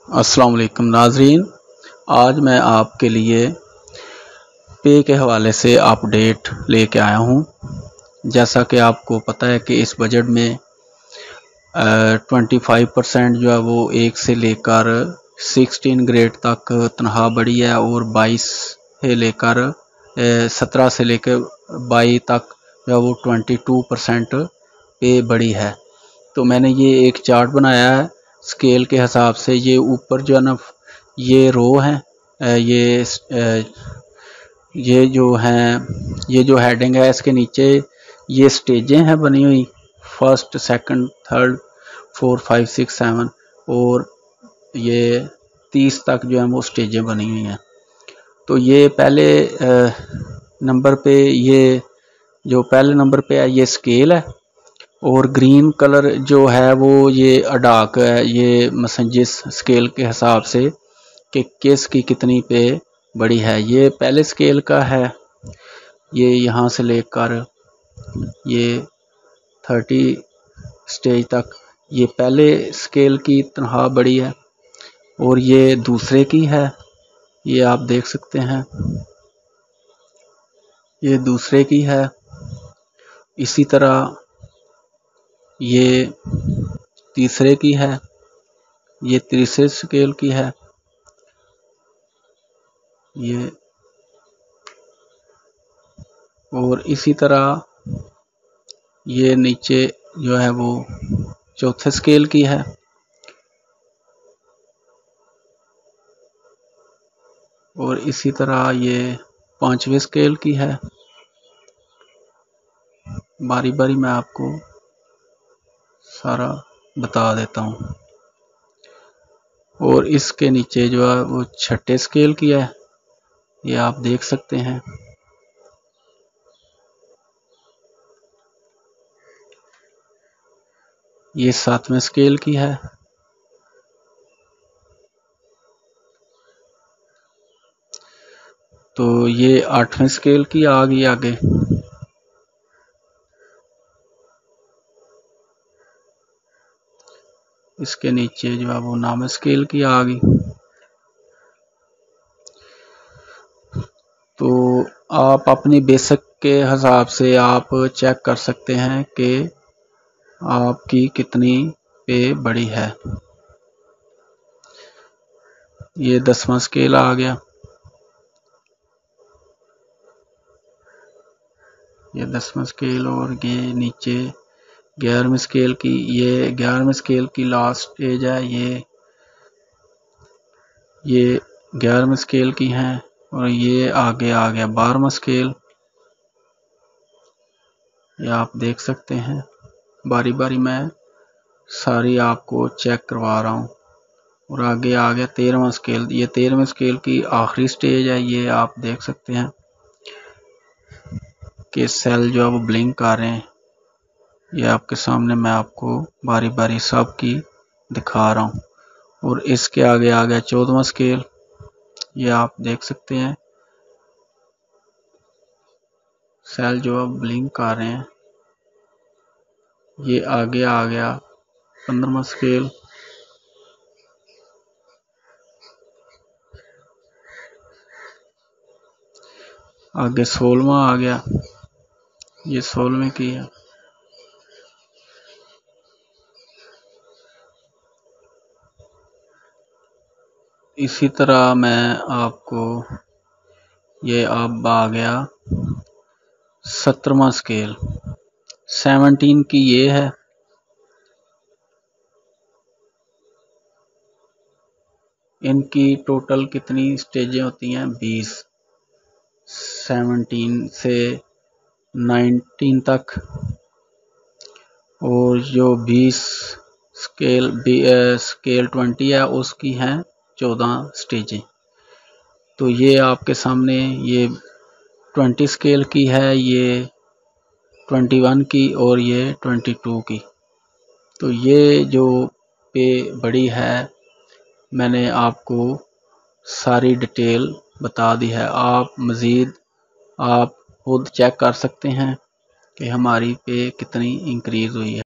अस्सलाम वालेकुम नाजरीन, आज मैं आपके लिए पे के हवाले से अपडेट लेके आया हूँ। जैसा कि आपको पता है कि इस बजट में 25% जो है वो 1 से लेकर 16 ग्रेड तक तनख्वाह बढ़ी है और 17 से लेकर 22 तक जो है वो 22% पे बढ़ी है। तो मैंने ये एक चार्ट बनाया है स्केल के हिसाब से। ये ऊपर जो है ना, ये रो है, ये जो हेडिंग है, इसके नीचे ये स्टेजें हैं बनी हुई, फर्स्ट, सेकंड, थर्ड, 4, 5, 6, 7 और ये 30 तक जो है वो स्टेजें बनी हुई हैं। तो ये पहले नंबर पे, ये जो पहले नंबर पे है ये स्केल है और ग्रीन कलर जो है वो ये अडाक है। ये मसंजिस स्केल के हिसाब से कि किस की कितनी पे बड़ी है। ये पहले स्केल का है, ये यहाँ से लेकर ये 30 स्टेज तक ये पहले स्केल की तनख्वाह बड़ी है और ये दूसरे की है, ये आप देख सकते हैं, ये दूसरे की है। इसी तरह ये तीसरे की है, ये तीसरे स्केल की है, ये और इसी तरह ये नीचे जो है वो चौथे स्केल की है। और इसी तरह ये 5वें स्केल की है। बारी बारी मैं आपको सारा बता देता हूँ। और इसके नीचे जो है वो 6ठे स्केल की है, ये आप देख सकते हैं। ये 7वें स्केल की है। तो ये 8वें स्केल की आ गई आगे। इसके नीचे जो है वो 9वें स्केल की आ गई। तो आप अपनी बेसिक के हिसाब से आप चेक कर सकते हैं कि आपकी कितनी पे बड़ी है। ये 10वां स्केल आ गया, ये 10वां स्केल। और ये नीचे 11वें स्केल की, ये 11वें स्केल की लास्ट स्टेज है। ये 11वें स्केल की हैं। और ये आगे आ गया 12वां स्केल, ये आप देख सकते हैं। बारी बारी मैं सारी आपको चेक करवा रहा हूँ। और आगे आ गया 13वां स्केल, ये 13वें स्केल की आखिरी स्टेज है। ये आप देख सकते हैं कि सेल जो है वो ब्लिंक कर रहे हैं। ये आपके सामने मैं आपको बारी बारी सब की दिखा रहा हूँ। और इसके आगे आ गया 14वां स्केल, ये आप देख सकते हैं, सेल जो है ब्लिंक कर रहे हैं। ये आगे आ गया 15वां स्केल, आगे 16वां आ गया, ये 16वें की है। इसी तरह मैं आपको, ये अब आ गया 17वां स्केल, 17 की ये है। इनकी टोटल कितनी स्टेजें होती हैं? 20, 17 से 19 तक। और जो 20 स्केल 20 है उसकी हैं 14 स्टेजें। तो ये आपके सामने ये 20 स्केल की है, ये 21 की और ये 22 की। तो ये जो पे बड़ी है, मैंने आपको सारी डिटेल बता दी है। आप मज़ीद आप खुद चेक कर सकते हैं कि हमारी पे कितनी इंक्रीज़ हुई है।